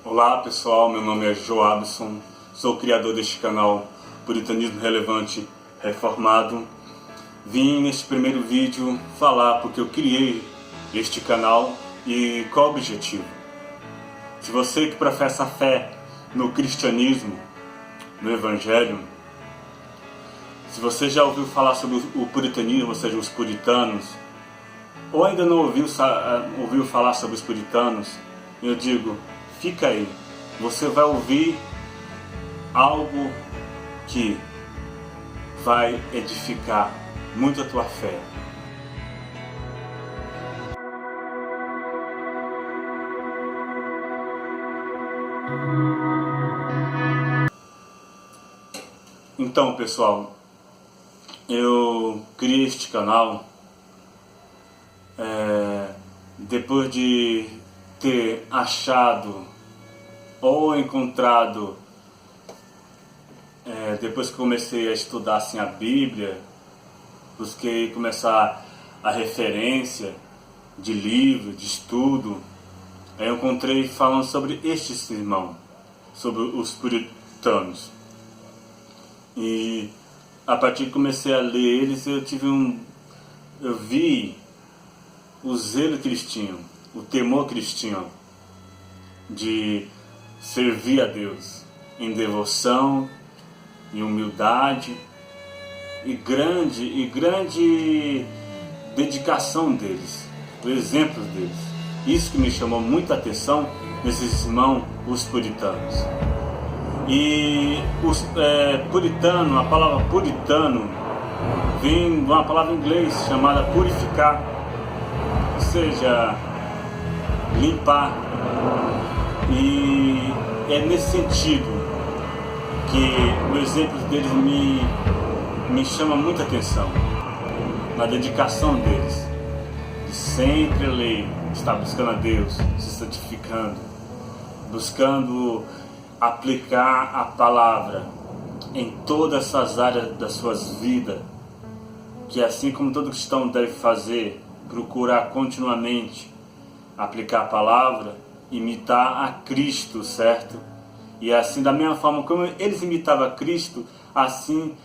Olá pessoal, meu nome é Joabson, sou o criador deste canal Puritanismo Relevante Reformado. Vim neste primeiro vídeo falar porque eu criei este canal e qual o objetivo. Se você que professa fé no cristianismo, no evangelho, se você já ouviu falar sobre o puritanismo, ou seja, os puritanos, ou ainda não ouviu falar sobre os puritanos, eu digo, fica aí, você vai ouvir algo que vai edificar muito a tua fé. Então, pessoal, eu criei este canal depois de ter achado ou encontrado, depois que comecei a estudar assim, a Bíblia, busquei começar a referência de livro, de estudo, aí eu encontrei falando sobre estes irmãos, sobre os puritanos. E a partir que comecei a ler eles, eu vi o zelo que eles tinham, o temor que eles tinham de servir a Deus em devoção, em humildade e grande dedicação deles, o exemplo deles. Isso que me chamou muita atenção nesses irmãos, os puritanos. E os puritano, a palavra puritano vem de uma palavra em inglês chamada purificar, ou seja, limpar. E é nesse sentido que o exemplo deles me chama muita atenção, na dedicação deles, de sempre ler, estar buscando a Deus, se santificando, buscando aplicar a palavra em todas essas áreas das suas vidas, que assim como todo cristão deve fazer, procurar continuamente aplicar a palavra, imitar a Cristo, certo? E assim, da mesma forma como eles imitavam a Cristo, assim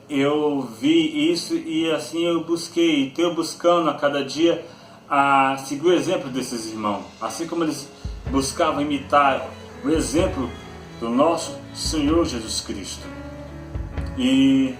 eu vi isso e assim eu busquei, estou buscando a cada dia a seguir o exemplo desses irmãos, assim como eles buscavam imitar o exemplo do nosso Senhor Jesus Cristo. E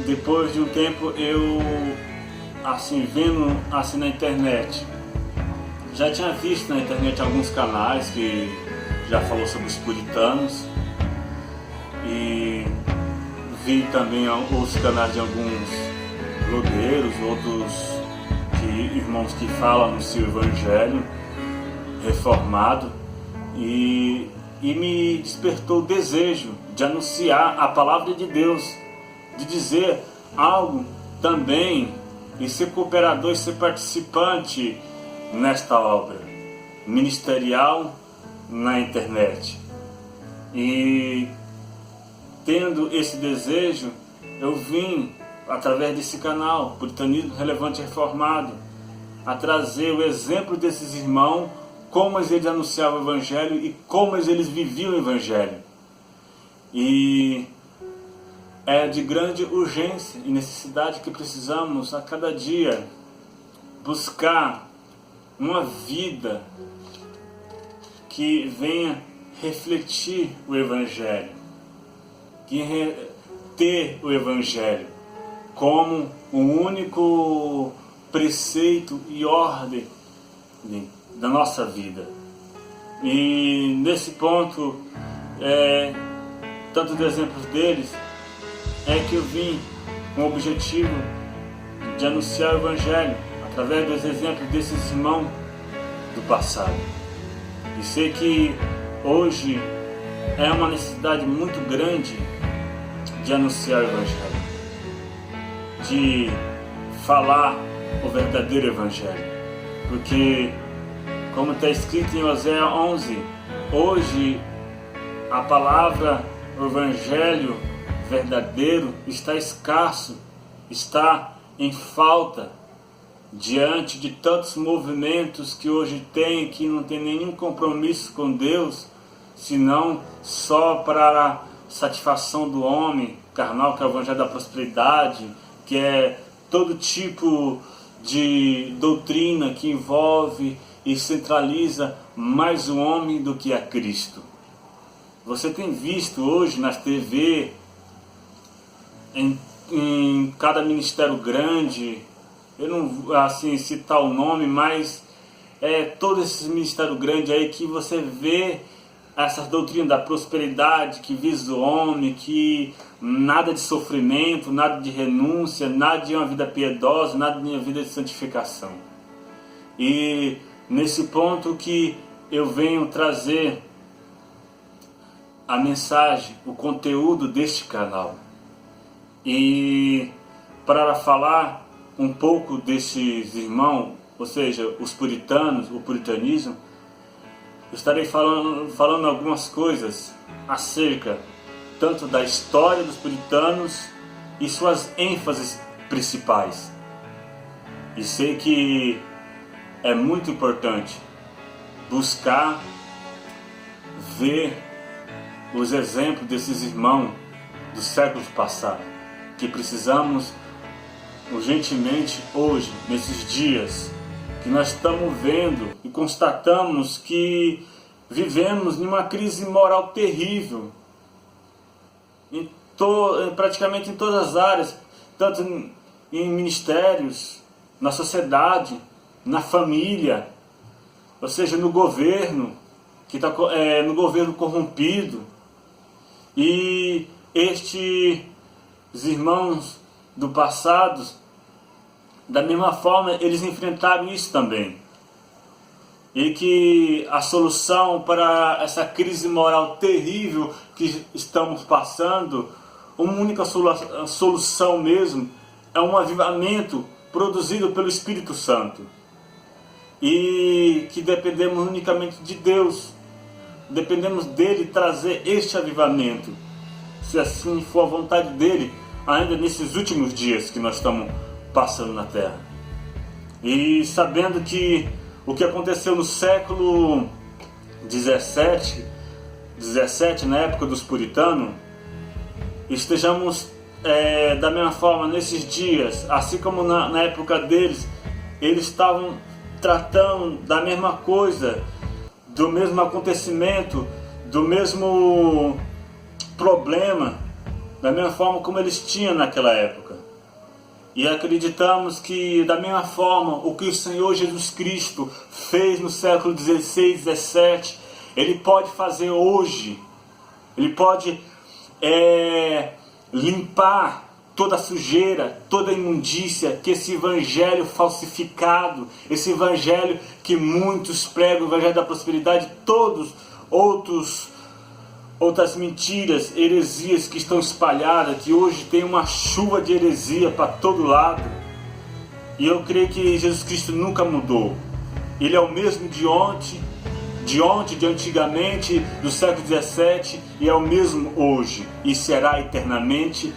depois de um tempo eu, assim, vendo assim na internet, já tinha visto na internet alguns canais que já falou sobre os puritanos, e vi também os canais de alguns blogueiros, outros irmãos que falam no seu evangelho reformado, e me despertou o desejo de anunciar a palavra de Deus, de dizer algo também, e ser cooperador e ser participante nesta obra ministerial na internet. E tendo esse desejo, eu vim através desse canal Puritanismo Relevante Reformado a trazer o exemplo desses irmãos, como eles anunciavam o evangelho e como eles viviam o evangelho. E é de grande urgência e necessidade que precisamos a cada dia buscar uma vida que venha refletir o evangelho, que ter o evangelho como o único preceito e ordem da nossa vida. E nesse ponto, tanto dos exemplos deles, é que eu vim com o objetivo de anunciar o evangelho através dos exemplos desses irmãos do passado. E sei que hoje é uma necessidade muito grande de anunciar o evangelho, de falar o verdadeiro evangelho, porque, como está escrito em Oséias 11, hoje a palavra, o evangelho verdadeiro está escasso, está em falta diante de tantos movimentos que hoje tem, que não tem nenhum compromisso com Deus, senão só para a satisfação do homem carnal, que é o evangelho da prosperidade, que é todo tipo de doutrina que envolve e centraliza mais o homem do que a Cristo. Você tem visto hoje nas TV, em cada ministério grande, eu não assim citar o nome, mas todo esse ministério grande aí que você vê essas doutrinas da prosperidade que visa o homem, que nada de sofrimento, nada de renúncia, nada de uma vida piedosa, nada de uma vida de santificação. E nesse ponto que eu venho trazer a mensagem, o conteúdo deste canal. E para falar um pouco desses irmãos, ou seja, os puritanos, o puritanismo, eu estarei falando algumas coisas acerca tanto da história dos puritanos e suas ênfases principais. E sei que é muito importante buscar ver os exemplos desses irmãos dos séculos passados, que precisamos urgentemente hoje, nesses dias, que nós estamos vendo e constatamos que vivemos em uma crise moral terrível, praticamente em todas as áreas, tanto em ministérios, na sociedade, na família, ou seja, no governo, que está no governo corrompido. E estes irmãos do passado, da mesma forma, eles enfrentaram isso também. E que a solução para essa crise moral terrível que estamos passando, uma única solução mesmo, é um avivamento produzido pelo Espírito Santo. E que dependemos unicamente de Deus. Dependemos dele trazer este avivamento, se assim for a vontade dele, ainda nesses últimos dias que nós estamos passando na terra. E sabendo que o que aconteceu no século 17, na época dos puritanos, estejamos da mesma forma nesses dias, assim como na época deles, eles estavam tratando da mesma coisa, do mesmo acontecimento, do mesmo problema, da mesma forma como eles tinham naquela época. E acreditamos que da mesma forma o que o Senhor Jesus Cristo fez no século 16, 17, Ele pode fazer hoje. Ele pode limpar toda a sujeira, toda a imundícia que esse evangelho falsificado, esse evangelho que muitos pregam, o evangelho da prosperidade, todos outras mentiras, heresias que estão espalhadas, que hoje tem uma chuva de heresia para todo lado. E eu creio que Jesus Cristo nunca mudou. Ele é o mesmo de ontem, de antigamente, do século 17, e é o mesmo hoje, e será eternamente.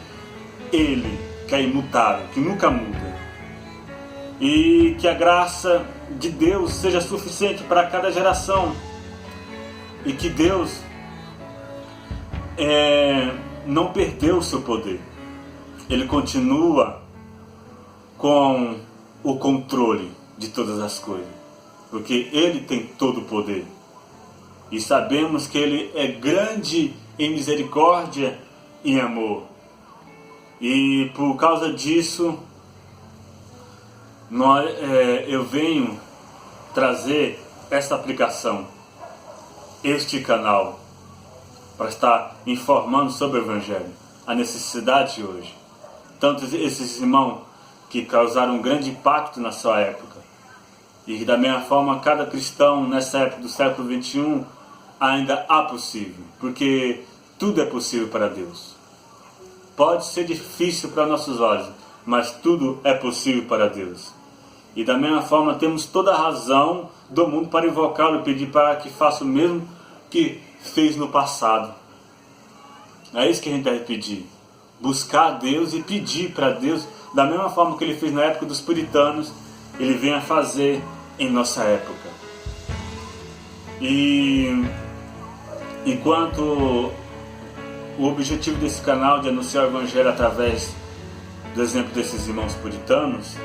Ele, que é imutável, que nunca muda. E que a graça de Deus seja suficiente para cada geração. E que Deus não perdeu o seu poder. Ele continua com o controle de todas as coisas. Porque Ele tem todo o poder. E sabemos que Ele é grande em misericórdia e em amor. E por causa disso, eu venho trazer esta aplicação, este canal, para estar informando sobre o Evangelho, a necessidade de hoje. Tanto esses irmãos que causaram um grande impacto na sua época, e da mesma forma cada cristão nessa época do século 21 ainda há possível, porque tudo é possível para Deus. Pode ser difícil para nossos olhos, mas tudo é possível para Deus. E da mesma forma temos toda a razão do mundo para invocá-lo e pedir para que faça o mesmo que fez no passado. É isso que a gente deve pedir. Buscar a Deus e pedir para Deus, da mesma forma que ele fez na época dos puritanos, Ele vem a fazer em nossa época. E enquanto o objetivo desse canal de anunciar o Evangelho através do exemplo desses irmãos puritanos,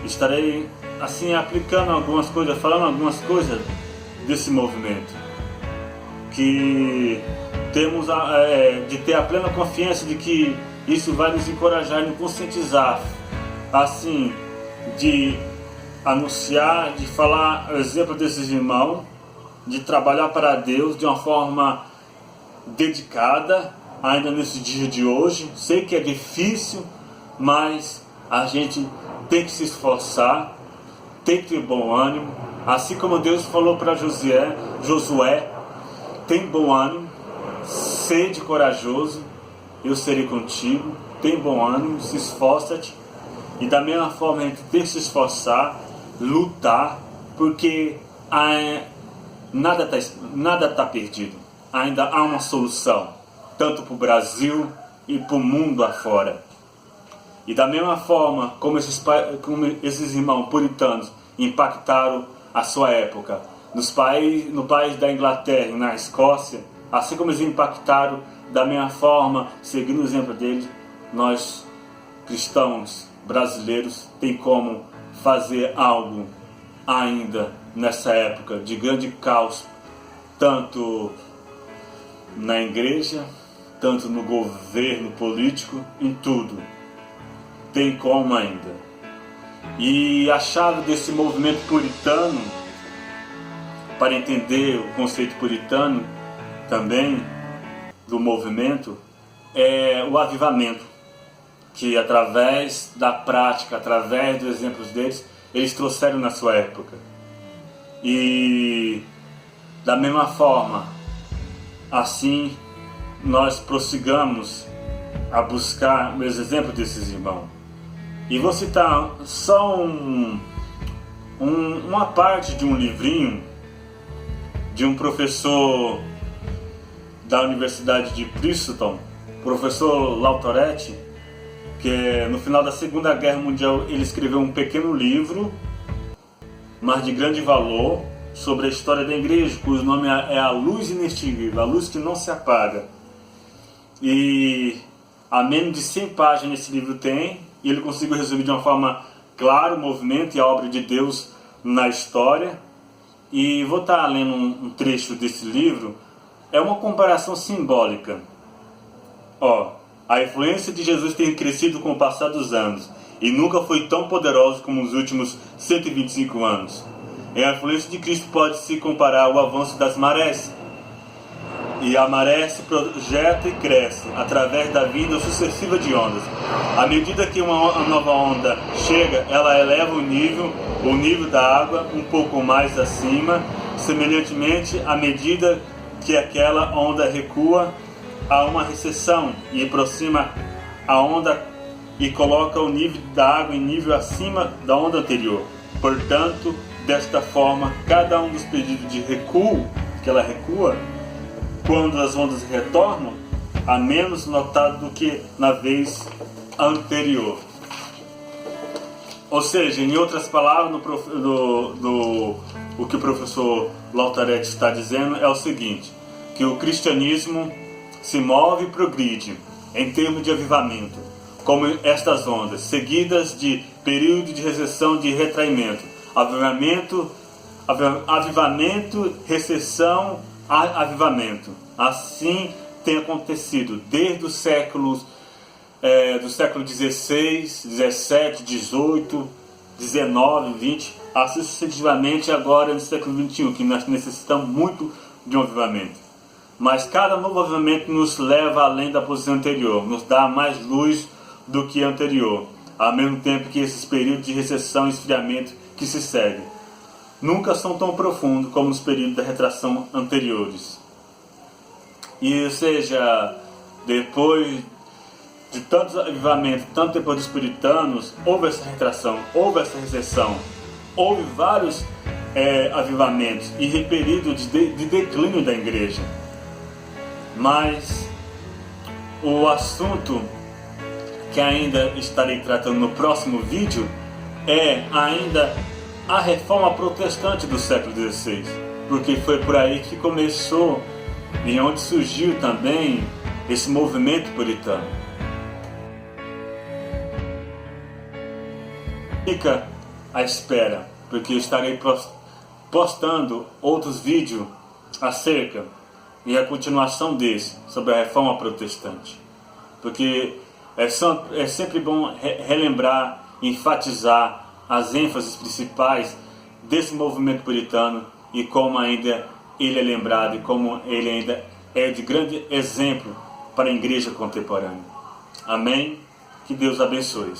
estarei assim aplicando algumas coisas, falando algumas coisas desse movimento, que temos de ter a plena confiança de que isso vai nos encorajar e nos conscientizar, assim, de anunciar, de falar o exemplo desses irmãos, de trabalhar para Deus de uma forma dedicada, ainda nesse dia de hoje. Sei que é difícil, mas a gente tem que se esforçar, tem que ter bom ânimo, assim como Deus falou para Josué, tem bom ânimo, sede corajoso, eu serei contigo, tem bom ânimo, se esforça-te. E da mesma forma a gente tem que se esforçar, lutar, porque nada está perdido. Ainda há uma solução, tanto para o Brasil e para o mundo afora. E da mesma forma como esses irmãos puritanos impactaram a sua época no país da Inglaterra e na Escócia, assim como eles impactaram, da mesma forma, seguindo o exemplo deles, nós cristãos brasileiros tem como fazer algo ainda nessa época de grande caos, tanto na igreja, tanto no governo político, em tudo. Tem como ainda. E a chave desse movimento puritano, para entender o conceito puritano também do movimento, é o avivamento, que através da prática, através dos exemplos deles, eles trouxeram na sua época. E da mesma forma, assim nós prossigamos a buscar os exemplos desses irmãos. E vou citar só uma parte de um livrinho de um professor da Universidade de Princeton, professor Lautoretti, que no final da Segunda Guerra Mundial ele escreveu um pequeno livro, mas de grande valor, sobre a história da igreja, cujo nome é A Luz Inextinguível, a luz que não se apaga. E a menos de 100 páginas esse livro tem, e ele conseguiu resumir de uma forma clara o movimento e a obra de Deus na história. E vou estar lendo um trecho desse livro. É uma comparação simbólica. A influência de Jesus tem crescido com o passar dos anos e nunca foi tão poderosa como nos últimos 125 anos. E a influência de Cristo pode se comparar ao avanço das marés. E a maré se projeta e cresce através da vinda sucessiva de ondas. À medida que uma nova onda chega, ela eleva o nível da água um pouco mais acima. Semelhantemente, à medida que aquela onda recua, há uma recessão e aproxima a onda e coloca o nível da água em nível acima da onda anterior. Portanto, desta forma, cada um dos períodos de recuo que ela recua, quando as ondas retornam, a menos notado do que na vez anterior. Ou seja, em outras palavras, o que o professor Lautoretti está dizendo é o seguinte, que o cristianismo se move e progride em termos de avivamento, como estas ondas, seguidas de período de recessão, de retraimento, avivamento, recessão, avivamento. Assim tem acontecido desde os séculos do século XVI, XVII, XVIII, XIX, XX, assim sucessivamente agora no século XXI, que nós necessitamos muito de um avivamento. Mas cada novo avivamento nos leva além da posição anterior, nos dá mais luz do que a anterior, ao mesmo tempo que esses períodos de recessão e esfriamento que se seguem nunca são tão profundos como nos períodos da retração anteriores. E, ou seja, depois de tantos avivamentos, tanto depois dos puritanos, houve essa retração, houve essa recessão, houve vários avivamentos e períodos de declínio da igreja. Mas o assunto que ainda estarei tratando no próximo vídeo é ainda a reforma protestante do século XVI, porque foi por aí que começou e onde surgiu também esse movimento puritano. Fica à espera, porque eu estarei postando outros vídeos acerca e a continuação desse sobre a reforma protestante, porque é sempre bom relembrar, enfatizar as ênfases principais desse movimento puritano e como ainda ele é lembrado e como ele ainda é de grande exemplo para a igreja contemporânea. Amém? Que Deus abençoe.